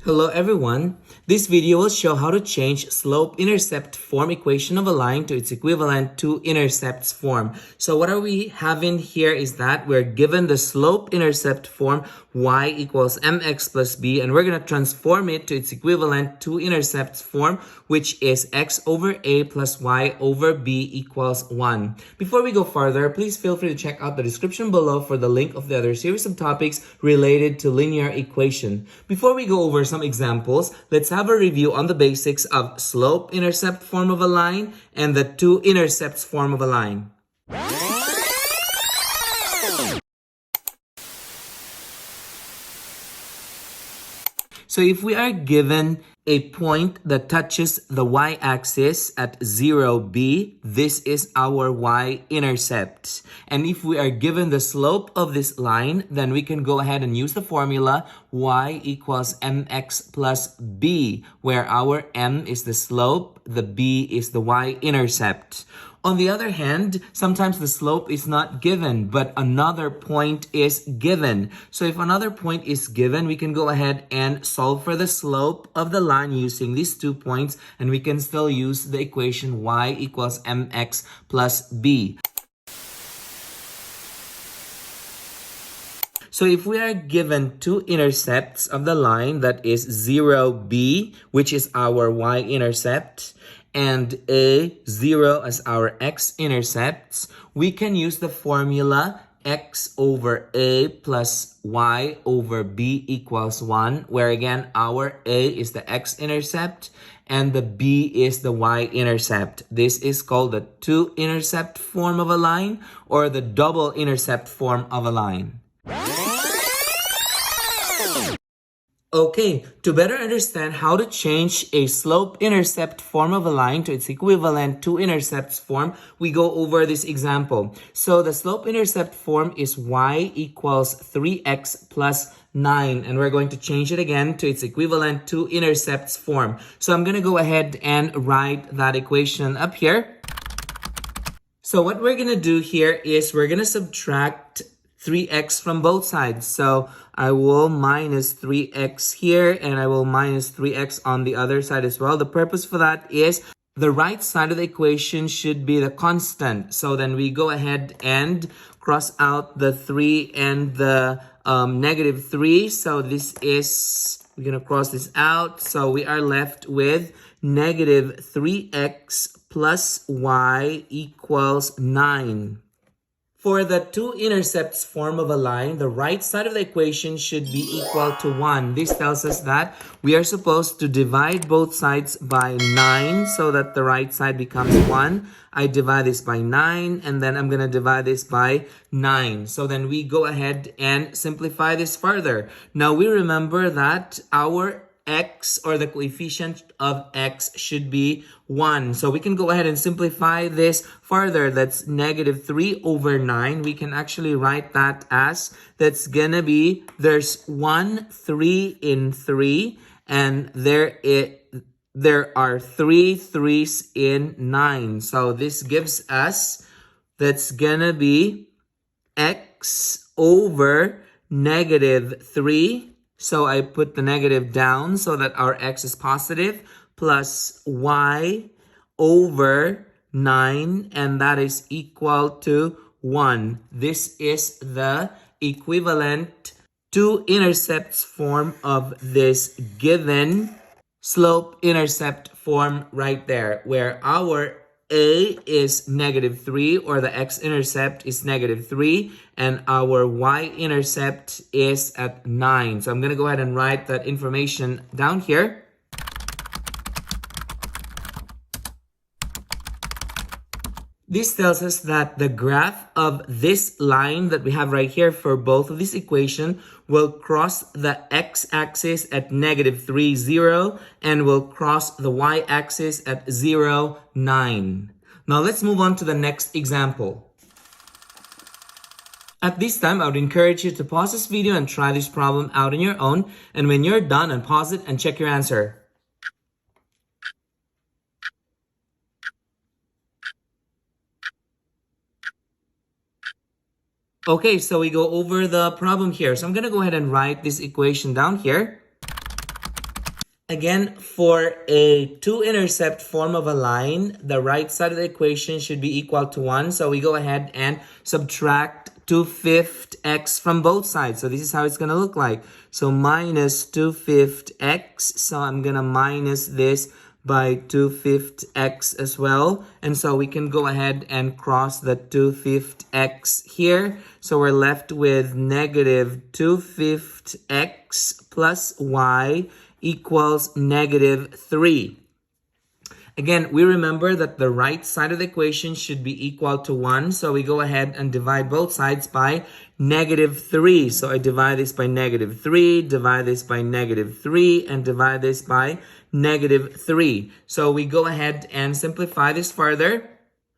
Hello everyone. This video will show how to change slope-intercept form equation of a line to its equivalent two intercepts form. So what are we having here is that we're given the slope-intercept form y equals mx plus b, and we're going to transform it to its equivalent two intercepts form, which is x over a plus y over b equals 1. Before we go further, please feel free to check out the description below for the link of the other series of topics related to linear equation. Before we go over some examples, let's have a review on the basics of slope-intercept form of a line and the two-intercepts form of a line. So if we are given a point that touches the y-axis at 0b, this is our y-intercept. And if we are given the slope of this line, then we can go ahead and use the formula y equals mx plus b, where our m is the slope, the b is the y-intercept. On the other hand, sometimes the slope is not given, but another point is given. So if another point is given, we can go ahead and solve for the slope of the line using these 2 points, and we can still use the equation y equals mx plus b. So if we are given two intercepts of the line, that is 0b, which is our y-intercept, and a0 as our x-intercepts, we can use the formula x over a plus y over b equals 1, where again our a is the x-intercept and the b is the y-intercept. This is called the two-intercept form of a line or the double-intercept form of a line. Okay, to better understand how to change a slope-intercept form of a line to its equivalent two-intercepts form, we go over this example. So the slope-intercept form is y equals 3x plus 9, and we're going to change it again to its equivalent two-intercepts form. So I'm going to go ahead and write that equation up here. So what we're going to do here is we're going to subtract 3x from both sides. So I will minus 3x here and I will minus 3x on the other side as well. The purpose for that is the right side of the equation should be the constant. So then we go ahead and cross out the 3 and the negative 3. So this is, we're going to cross this out. So we are left with negative 3x plus y equals 9. For the two-intercepts form of a line, the right side of the equation should be equal to 1. This tells us that we are supposed to divide both sides by 9 so that the right side becomes 1. I divide this by 9 and then I'm going to divide this by 9. So then we go ahead and simplify this further. Now we remember that our x or the coefficient of x should be 1. So we can go ahead and simplify this further. That's negative 3 over 9. We can actually write that as, that's gonna be, there's 1 3 in 3 and there are 3 3s in 9. So this gives us, that's gonna be x over negative 3. So I put the negative down so that our x is positive, plus y over 9, and that is equal to 1. This is the equivalent two-intercepts form of this given slope-intercept form right there, where our a is negative 3 or the x-intercept is negative 3 and our y-intercept is at 9. So I'm going to go ahead and write that information down here. This tells us that the graph of this line that we have right here for both of these equations will cross the x-axis at negative 3, 0 and will cross the y-axis at 0, 9. Now let's move on to the next example. At this time, I would encourage you to pause this video and try this problem out on your own. And when you're done, unpause it and check your answer. Okay, so we go over the problem here. So I'm going to go ahead and write this equation down here. Again, for a two-intercept form of a line, the right side of the equation should be equal to 1. So we go ahead and subtract 2/5 x from both sides. So this is how it's going to look like. So minus 2/5 x. So I'm going to minus this by 2/5 x as well. And so we can go ahead and cross the 2/5 x here. So we're left with negative 2/5 x plus y equals negative 3. Again, we remember that the right side of the equation should be equal to 1. So we go ahead and divide both sides by negative 3. So I divide this by negative 3, divide this by negative 3, and divide this by negative 3. So we go ahead and simplify this further.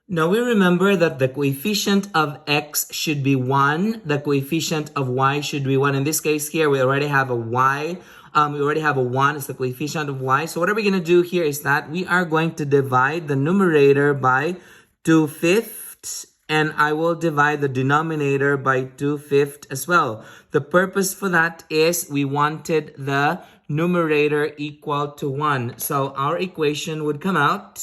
Now we remember that the coefficient of x should be 1. The coefficient of y should be 1. In this case here, we already have a y. We already have a 1 as the coefficient of y. So what are we going to do here is that we are going to divide the numerator by 2/5. And I will divide the denominator by 2/5 as well. The purpose for that is we wanted the numerator equal to 1. So our equation would come out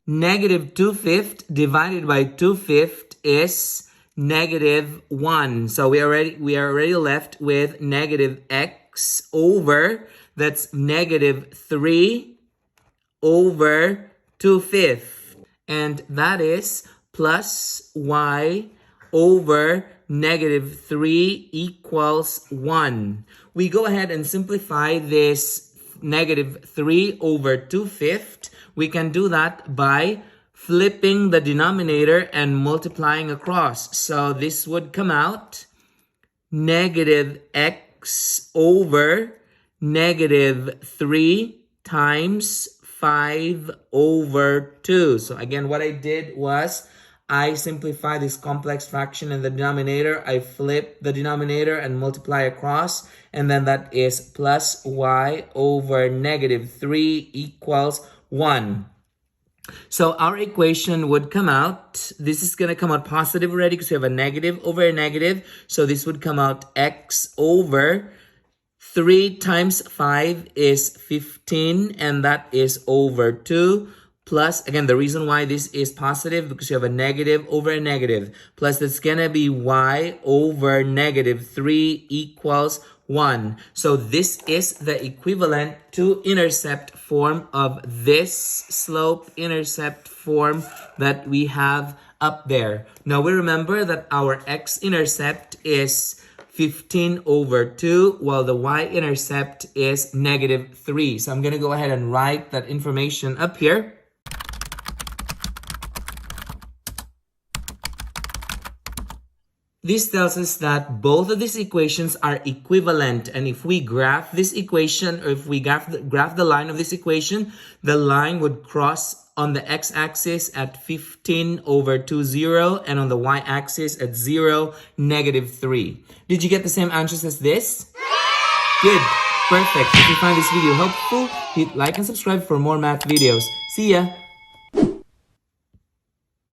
negative 2/5 divided by 2/5 is negative 1. So we are already left with negative x over, that's negative 3 over 2/5. And that is plus y over negative 3 equals 1. We go ahead and simplify this negative 3 over 2/5. We can do that by flipping the denominator and multiplying across. So this would come out negative x over negative 3 times 5 over 2. So again, what I did was I simplify this complex fraction in the denominator. I flip the denominator and multiply across. And then that is plus y over negative 3 equals 1. So our equation would come out, this is going to come out positive already because we have a negative over a negative. So this would come out x over 3 times 5 is 15, and that is over 2. Plus, again, the reason why this is positive because you have a negative over a negative. Plus, it's going to be y over negative 3 equals 1. So this is the equivalent to intercept form of this slope-intercept form that we have up there. Now, we remember that our x-intercept is 15 over 2, while the y-intercept is negative 3. So I'm going to go ahead and write that information up here. This tells us that both of these equations are equivalent. And if we graph this equation, or if we graph the line of this equation, the line would cross on the x-axis at 15 over 2, 0, and on the y-axis at 0, negative 3. Did you get the same answers as this? Good. Perfect. If you find this video helpful, hit like and subscribe for more math videos. See ya!